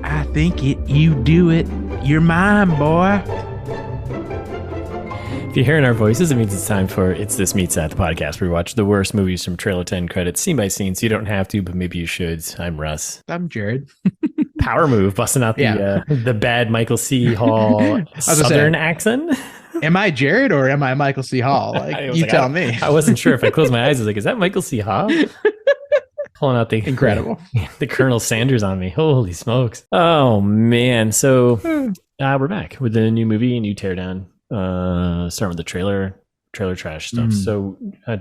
I think you do it. You're mine, boy. If you're hearing our voices, it means it's time for It's This Meets That, the podcast where we watch the worst movies from trailer to end credits, scene by scene, so you don't have to, but maybe you should. I'm Russ. I'm Jared. Power move, busting out the bad Michael C. Hall Southern accent. Am I Jared or am I Michael C. Hall? Tell me. I wasn't sure. If I closed my eyes, I was like, is that Michael C. Hall? Pulling out the incredible the Colonel Sanders on me. Holy smokes. Oh, man. So we're back with a new movie, a new teardown. Starting with the trailer trash stuff. So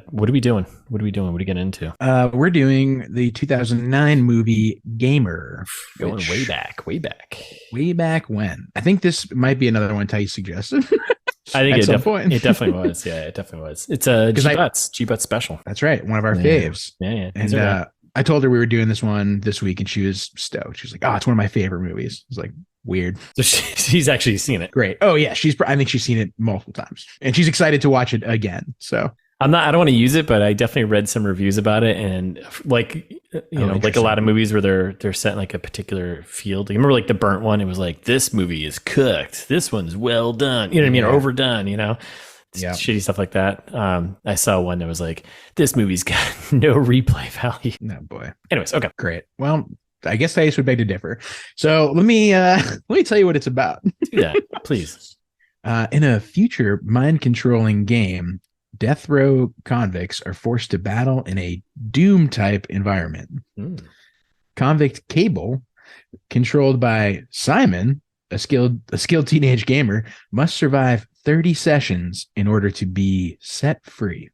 what are we doing? What are we getting into? We're doing the 2009 movie Gamer. Going way back when. I think this might be another one Tice suggested. I think it definitely was. Yeah, it definitely was. It's a G Butts special. That's right. One of our faves. Yeah. And I told her we were doing this one this week and she was stoked. She was like, oh, it's one of my favorite movies. I was like, weird. So she's actually seen it. Great. Oh yeah. I think she's seen it multiple times and she's excited to watch it again. So I don't want to use it, but I definitely read some reviews about it. And like, like a lot of movies where they're set in like a particular field. You remember like the Burnt one? It was like, this movie is cooked. This one's well done. You know what I mean? Or overdone, shitty stuff like that. I saw one that was like, this movie's got no replay value. No, boy. Anyways. Okay. Great. Well, I guess Thais would beg to differ. So let me tell you what it's about. Do that, please. In a future mind-controlling game, death row convicts are forced to battle in a Doom-type environment. Convict Cable, controlled by Simon, a skilled teenage gamer, must survive 30 sessions in order to be set free.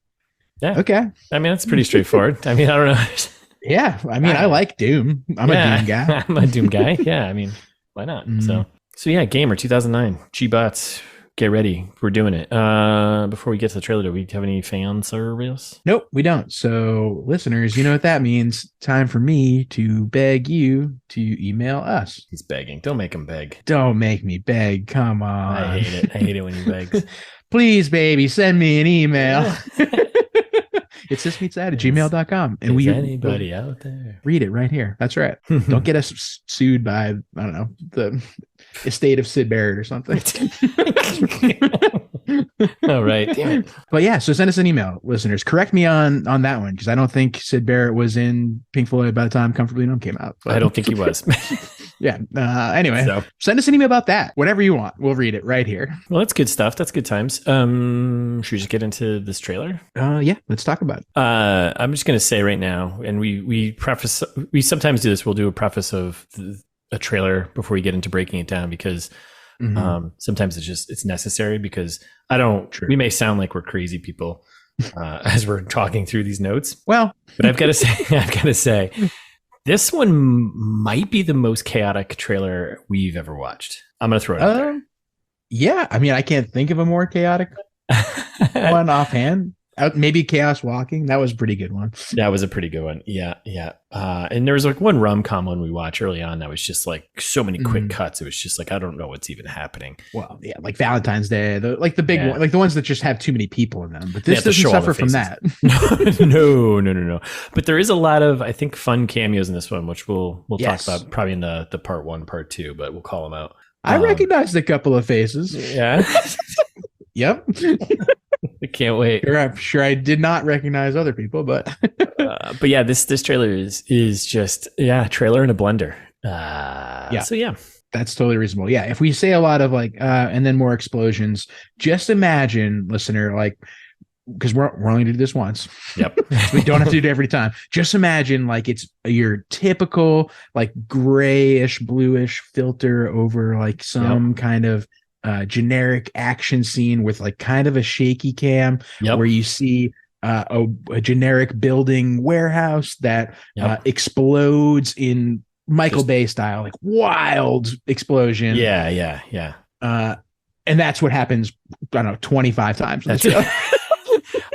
Yeah. Okay. I mean, that's pretty straightforward. I mean, I don't know. Yeah. I mean, I like Doom. I'm a Doom guy. I'm a Doom guy. Yeah. I mean, why not? So yeah, Gamer 2009. G-Butts. Get ready. We're doing it. Before we get to the trailer, do we have any fan service? Nope, we don't. So listeners, you know what that means. Time for me to beg you to email us. He's begging. Don't make him beg. Don't make me beg. Come on. I hate it. I hate it when he begs. Please, baby, send me an email. It's thismeetsthat@gmail.com. And anybody out there? Read it right here. That's right. Don't get us sued by, I don't know, the estate of Sid Barrett or something. All right. Damn it. But yeah, so send us an email, listeners. Correct me on that one, because I don't think Sid Barrett was in Pink Floyd by the time Comfortably Numb came out. But I don't think he was. Yeah. Anyway, send us an email about that. Whatever you want. We'll read it right here. Well, that's good stuff. That's good times. Should we just get into this trailer? Yeah, let's talk about it. I'm just going to say right now, and we sometimes do this. We'll do a preface of a trailer before we get into breaking it down, because sometimes it's necessary, because we may sound like we're crazy people as we're talking through these notes. Well, but I've got to say, this one might be the most chaotic trailer we've ever watched. I'm going to throw it out there. Yeah. I mean, I can't think of a more chaotic one offhand. Maybe Chaos Walking. That was a pretty good one. That was a pretty good one. Yeah. And there was like one rom-com one we watched early on that was just like so many quick cuts. It was just like, I don't know what's even happening. Well, yeah, like Valentine's Day, the big one, like the ones that just have too many people in them. But this doesn't suffer from that. No. But there is a lot of, I think, fun cameos in this one, which we'll talk about probably in the part 1, part 2, but we'll call them out. I recognized a couple of faces. Yeah. Yep. I can't wait. I'm sure I did not recognize other people, but yeah, this trailer is just trailer in a blender. So yeah, that's totally reasonable. Yeah, if we say a lot of like and then more explosions, just imagine, listener, like, because we're only gonna do this once. Yep. We don't have to do it every time. Just imagine like it's your typical like grayish bluish filter over like some kind of generic action scene with like kind of a shaky cam where you see a generic building warehouse that explodes in Michael Bay style, like wild explosion. Yeah. And that's what happens, I don't know, 25 times. That's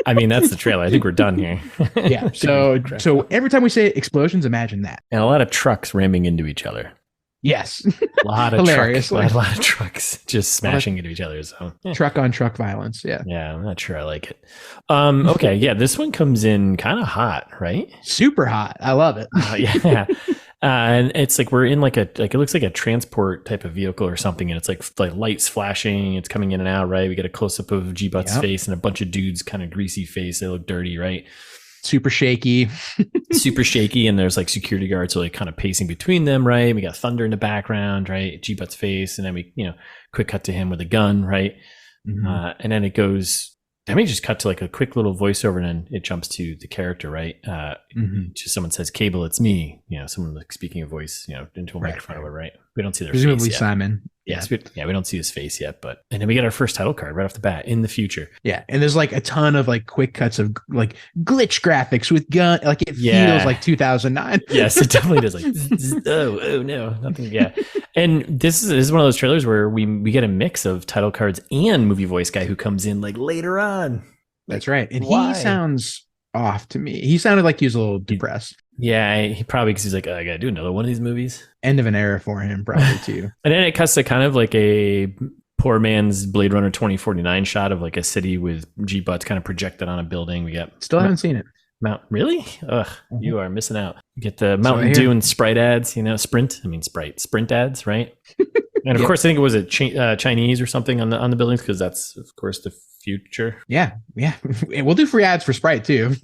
I mean, that's the trailer. I think we're done here. Yeah. So every time we say explosions, imagine that. And a lot of trucks ramming into each other. Yes. A lot of Hilarious. trucks, a lot of trucks just smashing into each other. So truck on truck violence. Yeah. Yeah, I'm not sure I like it. Okay, yeah, this one comes in kind of hot, right? Super hot. I love it. Yeah. And it's like we're in like it looks like a transport type of vehicle or something, and it's like lights flashing, it's coming in and out, right? We get a close up of G Butts' face and a bunch of dudes kind of greasy face, they look dirty, right? Super shaky. Super shaky, and there's like security guards are like kind of pacing between them, right? We got thunder in the background, right? G Butts' face, and then we quick cut to him with a gun, right? And then it goes. Then we just cut to like a quick little voiceover, and then it jumps to the character, right? Just someone says, "Cable, it's me." Someone like speaking a voice, into a microphone, right? We don't see their presumably face yet. Simon. Yes, we don't see his face yet, and then we get our first title card right off the bat in the future. Yeah, and there's like a ton of like quick cuts of like glitch graphics with gun, like it feels like 2009. Yes, it definitely does. Like, oh no, nothing. Yeah, and this is one of those trailers where we get a mix of title cards and movie voice guy who comes in like later on. That's right, and he sounds off to me. He sounded like he was a little depressed. Yeah, he probably, because he's like, I gotta do another one of these movies. End of an era for him, probably too. And then it cuts to kind of like a poor man's Blade Runner 2049 shot of like a city with G Butts kind of projected on a building. We got still haven't seen it. Really? Ugh, you are missing out. You get the Mountain Dew and Sprite ads, Sprint ads, right? And of course, I think it was Chinese or something on the buildings, because that's of course the future. Yeah. We'll do free ads for Sprite too.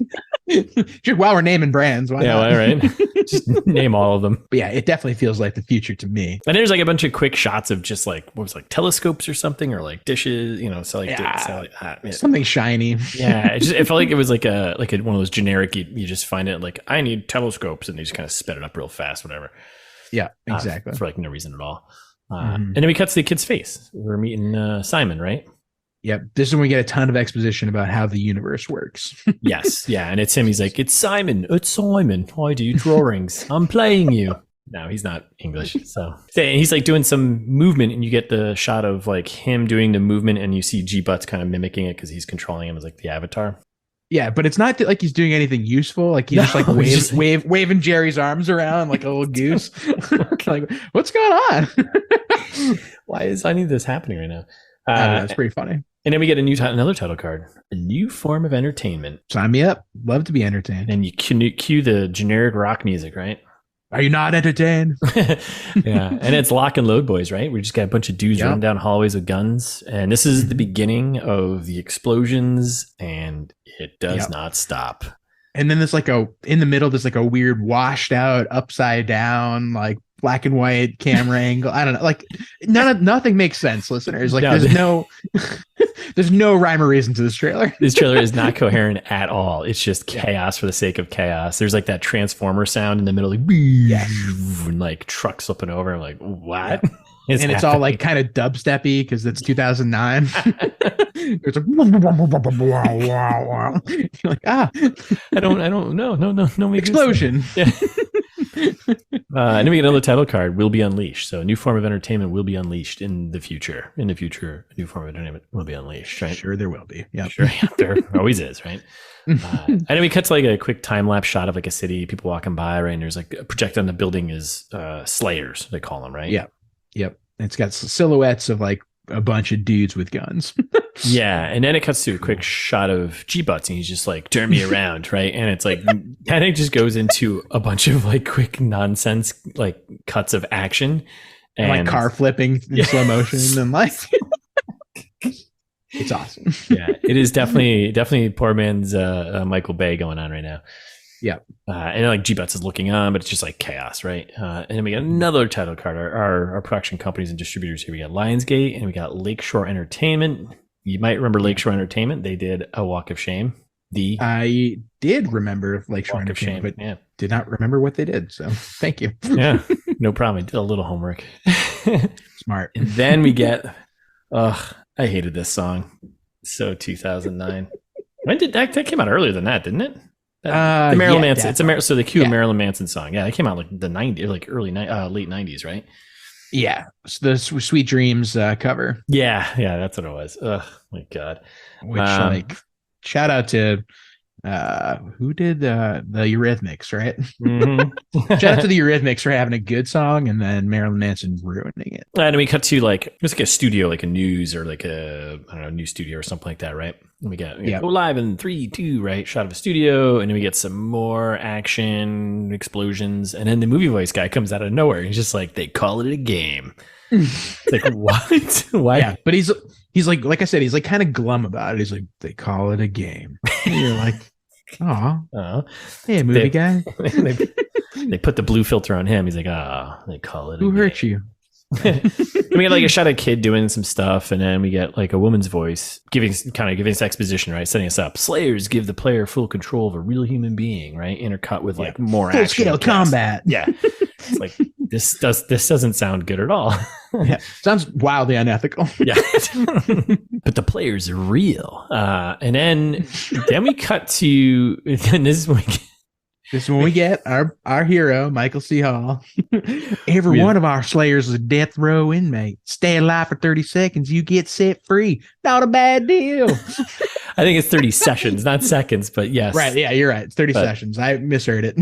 While we're naming brands. Why not? Well, right. Just name all of them. But yeah, it definitely feels like the future to me. And there's like a bunch of quick shots of just like telescopes or something, or like dishes, something shiny. Yeah, it felt like it was like one of those generic. You just find it like, I need telescopes, and they just kind of sped it up real fast, whatever. Yeah, exactly. For like no reason at all. And then we cut to the kid's face. We're meeting Simon, right? Yep. This is when we get a ton of exposition about how the universe works. Yes. Yeah. And it's him. He's like, it's Simon. I do drawings. I'm playing you. No, he's not English. So he's like doing some movement, and you get the shot of like him doing the movement, and you see G Butts kind of mimicking it because he's controlling him as like the avatar. Yeah, but it's not like he's doing anything useful. Like he's just like waving Jerry's arms around like a little goose. Like, what's going on? Why is any of this happening right now? I don't know, it's pretty funny. And then we get another title card, a new form of entertainment. Sign me up. Love to be entertained. And you cue the generic rock music, right? Are you not entertained? Yeah. And it's lock and load boys, right? We just got a bunch of dudes running down hallways with guns. And this is the beginning of the explosions, and it does not stop. And then there's like in the middle, there's like a weird washed out, upside down, like black and white camera angle. I don't know. Like nothing makes sense, listeners. Like there's no rhyme or reason to this trailer. This trailer is not coherent at all. It's just chaos for the sake of chaos. There's like that transformer sound in the middle, like, and like trucks flipping over. I'm like, what? Yeah. And it's all like kind of dubsteppy because it's 2009. It's like, you're like, I don't know. No, explosion. Yeah. And then we get another title card, will be unleashed. So a new form of entertainment will be unleashed in the future. A new form of entertainment will be unleashed, right? Sure, there will be. Yeah, sure. There always is, right? And then we cut to like a quick time lapse shot of like a city, people walking by, right? And there's like a projector on the building is Slayers, they call them, right? Yeah. Yep. It's got silhouettes of like a bunch of dudes with guns. Yeah. And then it cuts to a quick shot of G Butts, and he's just like, turn me around, right? And it's like, kind of just goes into a bunch of like quick nonsense, like cuts of action. And like car flipping in slow motion and like... It's awesome. Yeah, it is definitely poor man's Michael Bay going on right now. Yeah. And like G Butts is looking on, but it's just like chaos, right? And then we got another title card. Our production companies and distributors here. We got Lionsgate and we got Lakeshore Entertainment. You might remember Lakeshore Entertainment. They did A Walk of Shame. I did remember Lakeshore Entertainment, but did not remember what they did. So thank you. Yeah, no problem. I did a little homework. Smart. And then we get, I hated this song. So 2009. When did that came out earlier than that, didn't it? The Marilyn Manson. It's so the cue Marilyn Manson song. Yeah, it came out like the 90s, like late 90s, right? Yeah, it's the Sweet Dreams cover. Yeah, that's what it was. Oh my god! Which like shout out to Who did the Eurythmics, right? Mm-hmm. Shout out to the Eurythmics for having a good song, and then Marilyn Manson ruining it. And we cut to like it's like a studio, like a news or like a I don't know, news studio or something like that, right? And we go live in 3, 2, right? Shot of a studio, and then we get some more action explosions, and then the movie voice guy comes out of nowhere. He's just like, they call it a game. It's like, what? Why? Yeah, but he's like I said, he's like kind of glum about it. He's like, they call it a game. And you're like, oh, hey, movie guy. They put the blue filter on him. He's like, they call it. Who hurt you? We get like a shot of a kid doing some stuff, and then we get like a woman's voice giving us exposition, right? Setting us up. Slayers give the player full control of a real human being, right? Intercut with like more full action scale combat. Yeah, it's like this doesn't sound good at all. Yeah, sounds wildly unethical. Yeah, but the players are real. And then we cut to, and this is when we get our hero, Michael C. Hall. Every one of our Slayers is a death row inmate. Stay alive for 30 seconds, you get set free. Not a bad deal. I think it's 30 sessions, not seconds, but yes. Right, yeah, you're right. It's 30 sessions. I misheard it.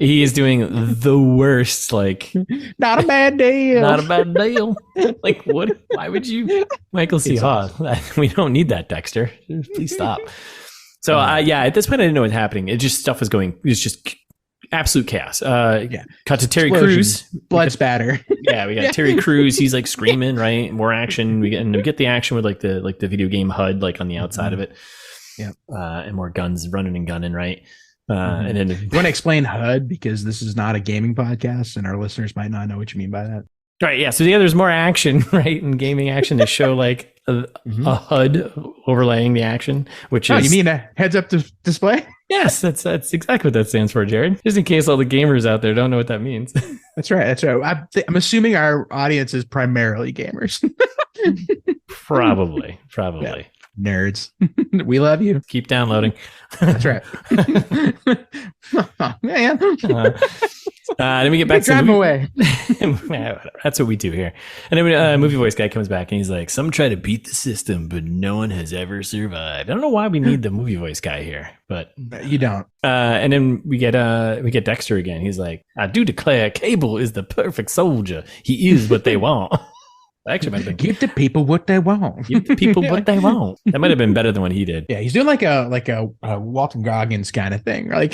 He is doing the worst, like... Not a bad deal. Not a bad deal. Like, what? Why would you... Michael C. Hall. We don't need that, Dexter. Please stop. So, at this point, I didn't know what was happening. It just stuff was going. It was just absolute chaos. Cut to Terry Crews. Blood spatter. Yeah, we got Terry Crews. He's like screaming, right? More action. We get the action with like the video game HUD like on the outside of it. Yeah. And more guns running and gunning, right? And then you want to explain HUD because this is not a gaming podcast, and our listeners might not know what you mean by that. Right. Yeah. So there's more action, right? And gaming action to show like a HUD overlaying the action, which is. You mean a heads up display? Yes, that's exactly what that stands for, Jared. Just in case all the gamers out there don't know what that means. That's right. I'm assuming our audience is primarily gamers. Probably. Yeah. Nerds. We love you. Keep downloading. That's right. Oh, man. Then we get back to drive away. That's what we do here. And then movie voice guy comes back and he's like, some try to beat the system, but no one has ever survived. I don't know why we need the movie voice guy here, but you don't. And then we get Dexter again. He's like, I do declare Cable is the perfect soldier. He is what they want. Actually, might have been give the people what they want. Give the people what they want. That might have been better than what he did. Yeah, he's doing like a Walton Goggins kind of thing, like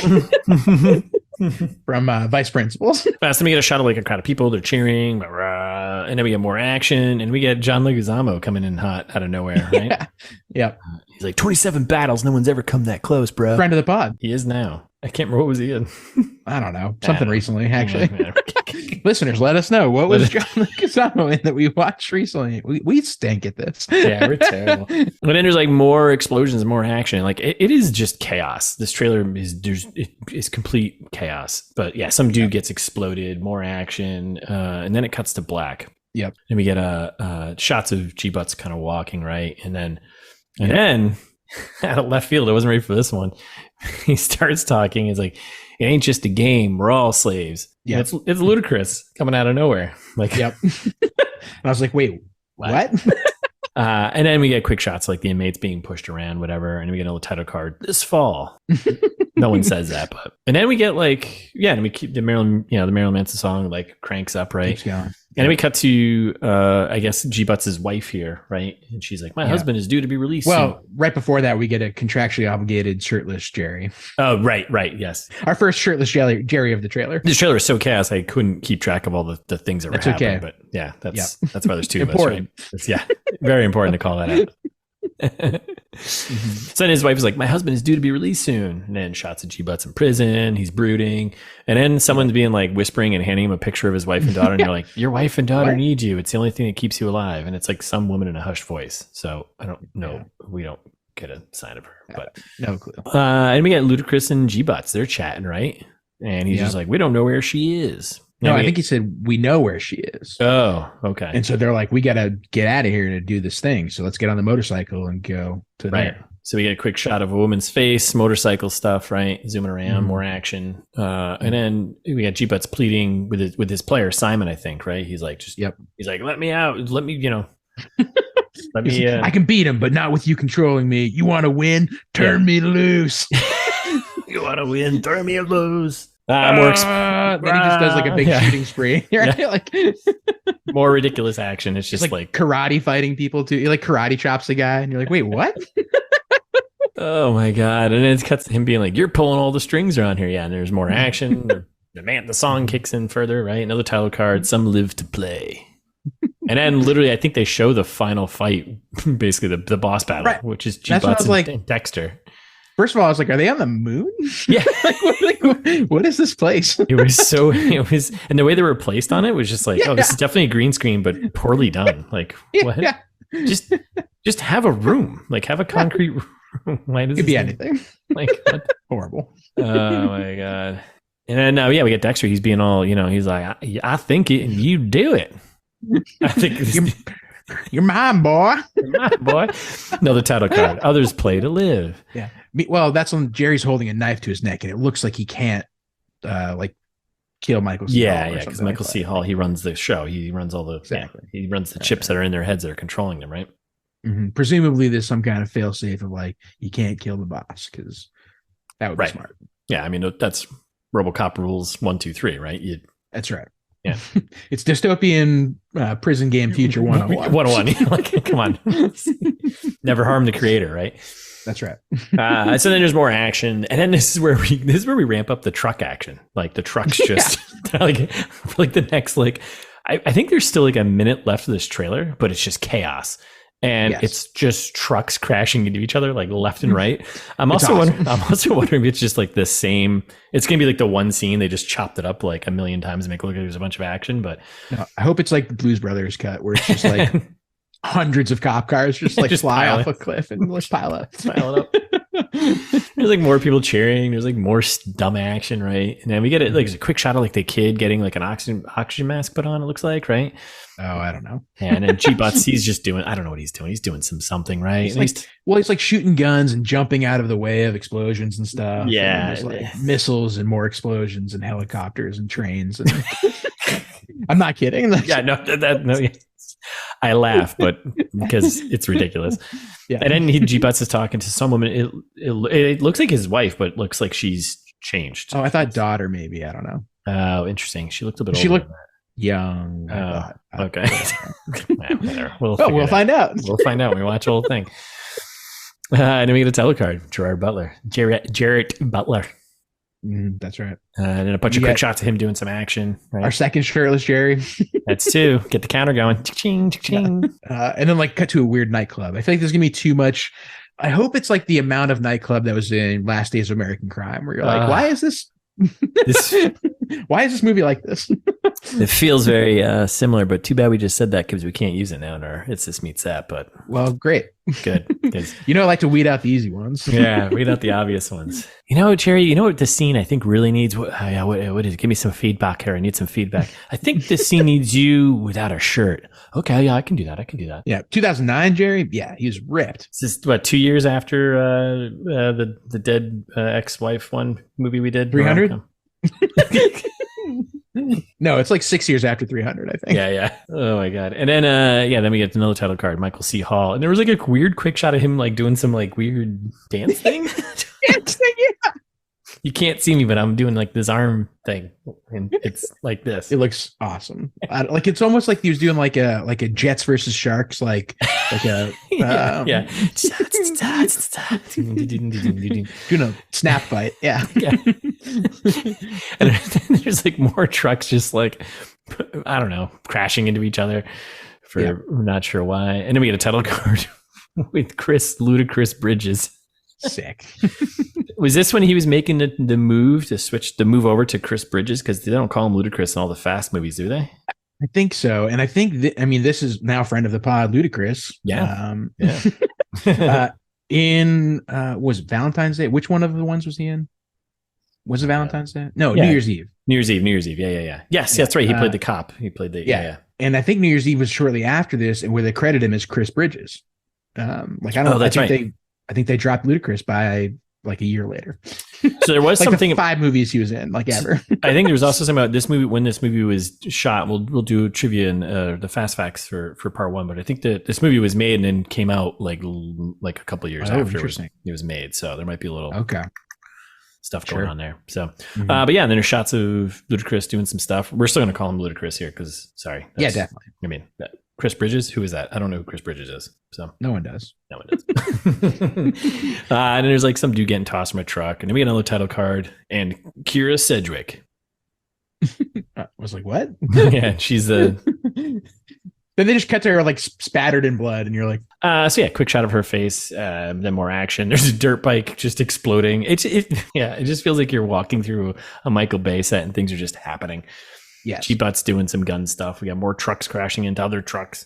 from Vice Principals. So we get a shot of like a crowd of people. They're cheering, and then we get more action, and we get John Leguizamo coming in hot out of nowhere, right? Yeah. Yep. He's like 27 battles. No one's ever come that close, bro. Friend of the pod. He is now. I can't remember what was he in. I don't know. Something recently, actually. Listeners, let us know. What was John Leguizamo in that we watched recently? We stink at this. Yeah, we're terrible. But then there's like more explosions, more action. Like it is just chaos. This trailer is complete chaos. But yeah, some dude gets exploded, more action, and then it cuts to black. Yep. And we get shots of G Butts kind of walking, right? And then out of left field, I wasn't ready for this one. He starts talking. He's like, it ain't just a game. We're all slaves. Yeah, it's Ludacris coming out of nowhere. Like, yep. And I was like, wait, what? And then we get quick shots like the inmates being pushed around, whatever. And we get a little title card this fall. No one says that, but and then we get like and we keep the Marilyn Manson song like cranks up, right? Keeps going. And then we cut to I guess G Butts' wife here, right? And she's like, my husband is due to be released. Well, soon. Right before that, we get a contractually obligated shirtless Gerry. Oh, right, yes. Our first shirtless Gerry of the trailer. This trailer is so chaos, I couldn't keep track of all the things that were happening. Okay. But yeah, that's why there's two of us, right? Very important to call that out. So then his wife is like, my husband is due to be released soon, and then shots of G Butts in prison. He's brooding, and then someone's being like whispering and handing him a picture of his wife and daughter, and you're like, your wife and daughter need you. It's the only thing that keeps you alive. And it's like some woman in a hushed voice. So I don't know. We don't get a sign of her, but no clue. And we got Ludacris and G Butts. They're chatting, right? And he's just like, we don't know where she is. No, I think he said, we know where she is. Oh, okay. And so they're like, we got to get out of here to do this thing. So let's get on the motorcycle and go to there. So we get a quick shot of a woman's face, motorcycle stuff, right? Zooming around, more action. And then we got G-Butts pleading with his player, Simon, I think, right? He's like, he's like, let me out. Let me, let me. I can beat him, but not with you controlling me. You want to win? Turn me loose. You want to win? Throw me a lose. Then he just does like a big shooting spree. Right? Yeah. Like more ridiculous action. It's just like karate fighting people too. He like karate chops a guy, and you're like, wait, what? Oh my god! And then it cuts to him being like, "You're pulling all the strings around here." Yeah, and there's more action. The song kicks in further. Right, another title card. Some live to play. And then literally, I think they show the final fight, basically the boss battle, right, which is G Butts and Dexter. First of all, I was like, "Are they on the moon?" Yeah. What is this place? It was, and the way they were placed on it was just like, this is definitely a green screen, but poorly done. Like, what? Yeah. Just have a room, like have a concrete room. Why does it be anything? Like, what? Horrible. Oh my god. And then we get Dexter. He's being all, he's like, I think you do it. I think you're mine, boy. You're mine, boy. Another title card. Others play to live. Yeah. Well, that's when Jerry's holding a knife to his neck, and it looks like he can't kill Michael C. Hall. Yeah, because Michael C. Hall, he runs the show. He runs all the he runs the chips that are in their heads that are controlling them, right? Mm-hmm. Presumably, there's some kind of fail-safe of like you can't kill the boss because that would be smart. Yeah, I mean that's RoboCop rules 1, 2, 3, right? That's right. Yeah, it's dystopian prison game future 101. 101. Like, come on, never harm the creator, right? That's right. So then there's more action, and then this is where we ramp up the truck action. Like the trucks just like the next I think there's still like a minute left of this trailer, but it's just chaos. And it's just trucks crashing into each other like left and right. I'm also wondering if it's just like the same. It's gonna be like the one scene they just chopped it up like a million times to make it look like there's a bunch of action. But no, I hope it's like the Blues Brothers cut where it's just like hundreds of cop cars just like fly off a cliff and like pile up. There's like more people cheering. There's like more dumb action, right? And then we get it like a quick shot of like the kid getting like an oxygen mask put on. It looks like, right? Oh, I don't know. And then G Butts, he's just doing. I don't know what he's doing. He's doing something, right? He's like shooting guns and jumping out of the way of explosions and stuff. Yeah, and like missiles and more explosions and helicopters and trains. And I'm not kidding. No. I laugh, but because it's ridiculous. Yeah. And then G Butts is talking to some woman. It looks like his wife, but it looks like she's changed. Oh, I thought daughter, maybe. I don't know. Oh, interesting. She looked a bit older. She looked young. Okay. We'll find out. We'll find out when we watch the whole thing. And then we get a telecard. Gerard Butler. Gerard Butler. That's right. And then a bunch of quick shots of him doing some action. Right? Our second shirtless Jerry. That's two. Get the counter going. Ching, ching. And then cut to a weird nightclub. I feel like there's gonna be too much. I hope it's like the amount of nightclub that was in Last Days of American Crime, where you're like, why is this? Why is this movie like this? It feels very similar, but too bad we just said that because we can't use it now in our It's This Meets That. But great, good. I like to weed out the easy ones. Yeah, weed out the obvious ones. Jerry, what the scene I think really needs? What is it? Give me some feedback here. I need some feedback. I think this scene needs you without a shirt. Okay, yeah, I can do that. Yeah, 2009, Jerry. Yeah, he was ripped. This is 2 years after the dead ex-wife movie we did. 300. No, it's like 6 years after 300, I think. Yeah. Oh my god. And then then we get another title card, Michael C. Hall, and there was like a weird quick shot of him like doing some like weird dance thing. Yeah. You can't see me, but I'm doing like this arm thing, and it's like this. It looks awesome. It's almost like he was doing like a Jets versus Sharks, like a yeah. Doing a snap fight. Yeah. And there's like more trucks just like I don't know, crashing into each other for I'm not sure why. And then we get a title card with Ludacris Bridges. Sick. Was this when he was making the move over to Chris Bridges? Because they don't call him Ludacris in all the Fast movies, do they? I think so. And I think this is now friend of the pod, Ludacris. Yeah. Was it Valentine's Day? Which one of the ones was he in? Was it Valentine's Day? No, New Year's Eve. New Year's Eve. Yeah. Yes, that's right. He played the cop. He played the yeah. And I think New Year's Eve was shortly after this, and where they credit him as Chris Bridges. I think they dropped Ludacris by like a year later. So there was something. The 5 movies he was in, like ever. I think there was also something about this movie when this movie was shot. We'll do trivia and the fast facts for part 1, but I think that this movie was made and then came out like a couple of years after it was made. So there might be a little stuff going on there. So, but yeah, and then there's shots of Ludacris doing some stuff. We're still going to call him Ludacris here because, sorry. Yeah, definitely. I mean, Chris Bridges, who is that? I don't know who Chris Bridges is. So no one does. And then there's like some dude getting tossed from a truck, and then we get another title card, and Kyra Sedgwick. I was like, what? Yeah, she's the. Then they just cut to her like spattered in blood, and you're like, so yeah, quick shot of her face. Then more action. There's a dirt bike just exploding. It just feels like you're walking through a Michael Bay set, and things are just happening. Yeah, Gerry Butts doing some gun stuff. We got more trucks crashing into other trucks,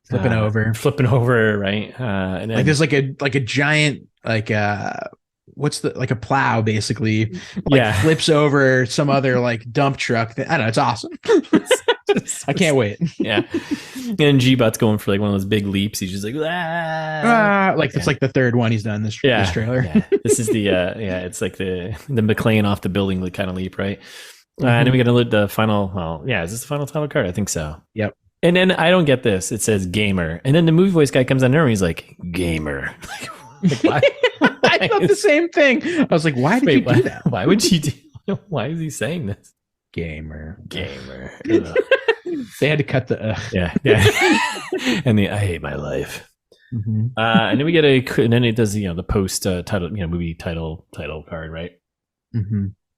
flipping over, right? And then, like there's like a giant what's the like a plow basically flips over some other like dump truck. I don't know. It's awesome. I can't wait. Yeah. And Gerry Butts going for like one of those big leaps. He's just like, it's like the third one he's done this trailer. Yeah. This is the it's like the McLean off the building kind of leap, right? And then we get the final. Is this the final title card? I think so. Yep. And then I don't get this. It says gamer, and then the movie voice guy comes on there and he's like, gamer. Like, why? I thought the same thing. I was like, why did you do that? Why would you do? Why is he saying this? Gamer. They had to cut the yeah. And I hate my life. And then we get and then it does the post title movie title card, right?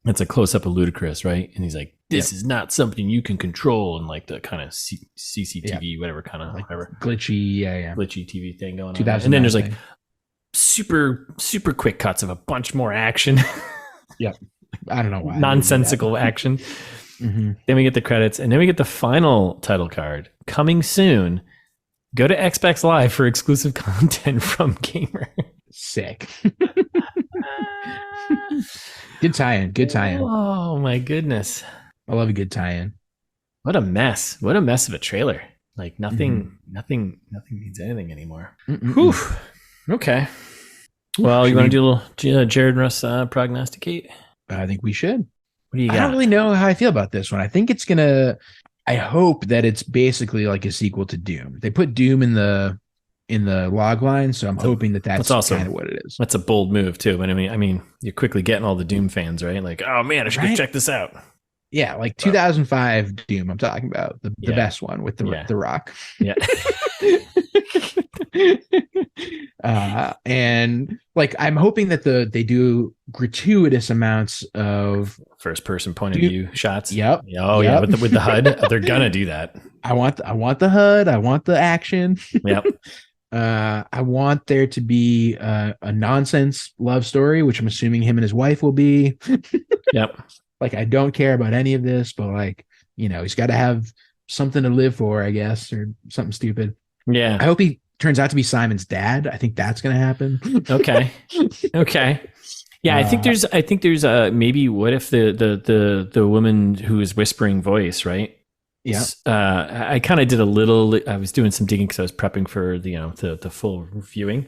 It's a close up of Ludacris, right? And he's like, this is not something you can control, and like the kind of CCTV whatever kind of whatever glitchy glitchy TV thing going on. And then there's like super quick cuts of a bunch more action. Yep. I don't know why. Nonsensical action. Then we get the credits, and then we get the final title card coming soon. Go to Xbox Live for exclusive content from Gamer. Sick. Good tie-in. Oh my goodness. I love a good tie-in. What a mess. What a mess of a trailer. Like nothing means anything anymore. Whew. Okay. Well, you want to do a little Jared and Russ prognosticate? I think we should. What do you got? I don't really know how I feel about this one. I think it's I hope that it's basically like a sequel to Doom. They put Doom in the log line, so I'm hoping that's also kind of what it is. That's a bold move too. But I mean, you're quickly getting all the Doom fans, right? Like, oh man, I should go check this out. Yeah, like 2005 Doom. I'm talking about the best one with the Rock. Yeah. And like I'm hoping that they do gratuitous amounts of first person point of view shots. Yep. Oh yeah, with the HUD. They're gonna do that. I want the HUD. I want the action. Yep. I want there to be a nonsense love story, which I'm assuming him and his wife will be. Yep. Like I don't care about any of this, but like he's got to have something to live for, I guess, or something stupid. Yeah. I hope he turns out to be Simon's dad. I think that's going to happen. Okay. Yeah, I think there's maybe what if the woman who is whispering voice, right? Yeah. I kind of did I was doing some digging because I was prepping for the full viewing.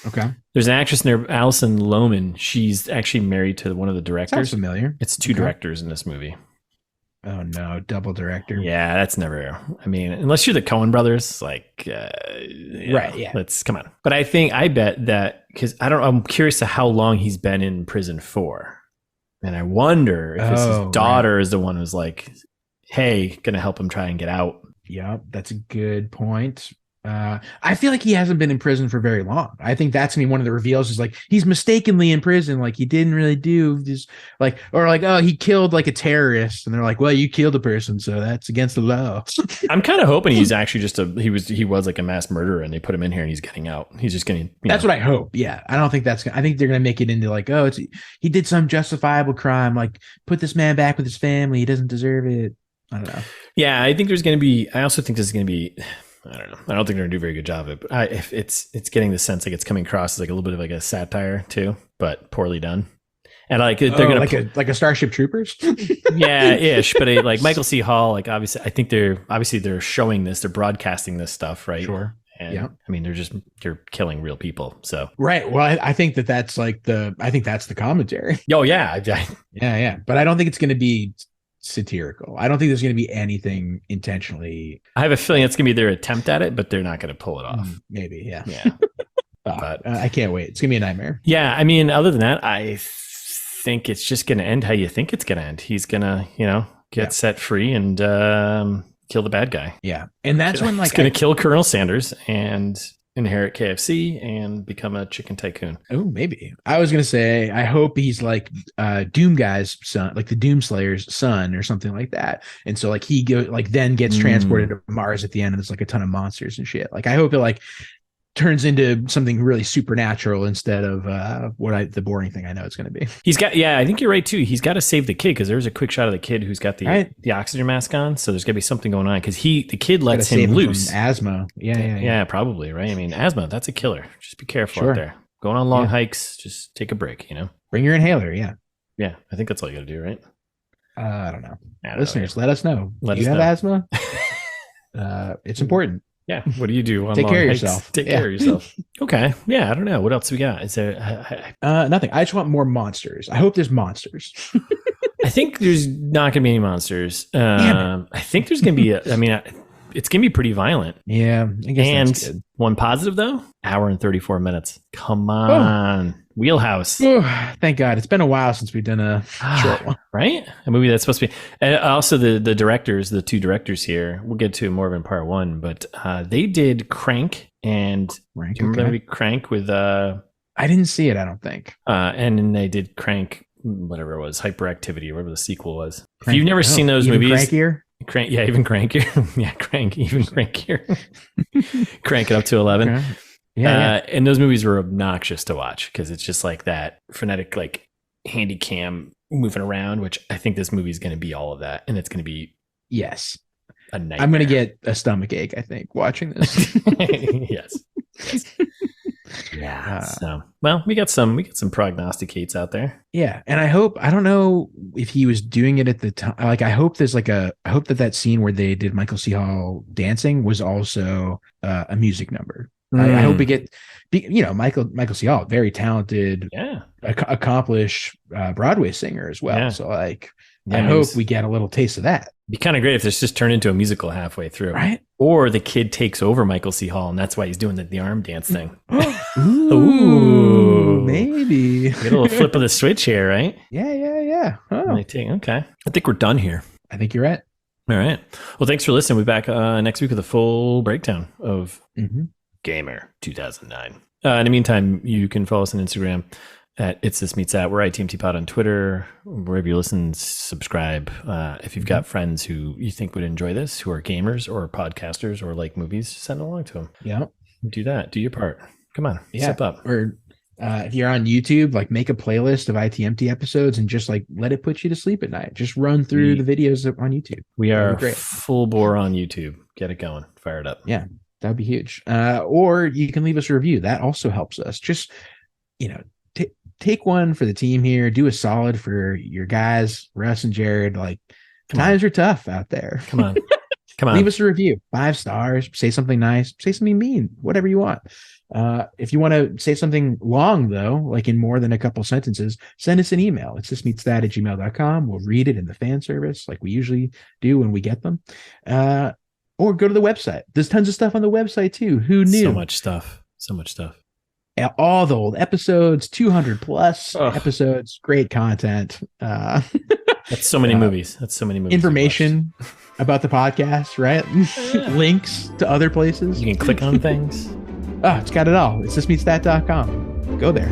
Okay. There's an actress in there, Alison Lohman. She's actually married to one of the directors. Sounds familiar. It's two directors in this movie. Oh no, double director. Yeah, that's never. I mean, unless you're the Coen brothers, like, right? Yeah. Let's come on. But I bet that because I'm curious to how long he's been in prison for, and I wonder if his daughter is the one who's like, "Hey, gonna help him try and get out." Yeah, that's a good point. I feel like he hasn't been in prison for very long. I think that's gonna be one of the reveals is like he's mistakenly in prison, like he didn't really do this, like, or like, oh, he killed like a terrorist, and they're like, well, you killed a person, so that's against the law. I'm kind of hoping he's actually just he was like a mass murderer, and they put him in here, and he's getting out. He's just getting. That's what I hope. Yeah, I don't think I think they're gonna make it into like, oh, he did some justifiable crime, like put this man back with his family. He doesn't deserve it. I don't know. Yeah, I think there's gonna be. I also think this is gonna be. I don't know. I don't think they're gonna do a very good job of it. But if it's getting the sense like it's coming across as like a little bit of like a satire too, but poorly done. And like they're gonna like a Starship Troopers. Yeah, ish. But like Michael C. Hall, like obviously, I think they're showing this, they're broadcasting this stuff, right? Sure. And yeah. I mean, they're killing real people. So right. Well, I think that's like that's the commentary. Oh yeah, yeah. But I don't think it's going to be satirical. I don't think there's going to be anything intentionally. I have a feeling it's going to be their attempt at it, but they're not going to pull it off. Maybe, yeah. Yeah. But I can't wait. It's going to be a nightmare. Yeah, I mean, other than that, I think it's just going to end how you think it's going to end. He's going to, get set free and kill the bad guy. Yeah. And that's when he's going to kill Colonel Sanders and inherit KFC and become a chicken tycoon. Oh, maybe. I was going to say, I hope he's like Doom Guy's son, like the Doom Slayer's son or something like that. And so like he then gets transported to Mars at the end and there's like a ton of monsters and shit. Like I hope it like turns into something really supernatural instead of the boring thing I know it's going to be. He's got, I think you're right too. He's got to save the kid because there's a quick shot of the kid who's got the oxygen mask on. So there's got to be something going on because the kid lets him loose. Asthma. Yeah, probably. Right. I mean, asthma, that's a killer. Just be careful out there. Going on long hikes, just take a break, Bring your inhaler. Yeah. Yeah. I think that's all you got to do, right? I don't know. Listeners, let us know. Do you have asthma? It's important. Yeah. What do you do? Take care of yourself. Take care of yourself. Okay. Yeah. I don't know. What else we got? Is there nothing? I just want more monsters. I hope there's monsters. I think there's not going to be any monsters. I think there's going to be it's going to be pretty violent. Yeah. I guess that's good. One positive though, hour and 34 minutes. Come on. Wheelhouse. Oh, thank God. It's been a while since we've done a short one. Right? A movie that's supposed to be. And also the directors, the two directors here, we'll get to more of in part one, but they did Crank and do you remember the movie Crank with I didn't see it, I don't think. And then they did Crank, whatever it was, Hyperactivity, whatever the sequel was. If you've never seen those movies. Crankier? Crank, yeah, even crankier. Yeah, Crank, even crankier. Crank it up to 11. Okay. Yeah. And those movies were obnoxious to watch because it's just like that frenetic, like handy cam moving around, which I think this movie is going to be all of that. And it's going to be a nightmare. I'm going to get a stomach ache, I think, watching this. Yes. Yeah. So, well, we got some prognosticates out there. Yeah. And I don't know if he was doing it at the time. Like, I hope that scene where they did Michael C. Hall dancing was also a music number. I hope we get, Michael C. Hall, very talented, accomplished Broadway singer as well. Yeah. So like, I hope we get a little taste of that. It'd be kind of great if this just turned into a musical halfway through, right? Or the kid takes over Michael C. Hall, and that's why he's doing the arm dance thing. Ooh, maybe get a little flip of the switch here, right? Yeah. Oh. Okay, I think we're done here. I think you're right. All right. Well, thanks for listening. We'll be back next week with a full breakdown of Gamer 2009. In the meantime, you can follow us on Instagram at It's This Meets That. We're ITMT Pod on Twitter. Wherever you listen, subscribe. If you've got friends who you think would enjoy this, who are gamers or podcasters or like movies, send along to them. Yeah. Do that. Do your part. Come on. Step up. Or if you're on YouTube, like make a playlist of ITMT episodes and just like let it put you to sleep at night. Just run through the videos on YouTube. We are full bore on YouTube. Get it going. Fire it up. Yeah. That'd be huge. Or you can leave us a review. That also helps us. Just, take one for the team here. Do a solid for your guys, Russ and Jared. Like, times are tough out there. Come on. Leave us a review. 5 stars. Say something nice. Say something mean. Whatever you want. If you want to say something long, though, like in more than a couple sentences, send us an email. It's thismeetsthat@gmail.com. We'll read it in the fan service like we usually do when we get them. Or go to the website. There's tons of stuff on the website, too. Who knew? So much stuff. All the old episodes, 200 plus episodes, great content. That's so many movies. Information about the podcast, right? Links to other places. You can click on things. It's got it all. It's thismeetsthat.com. Go there.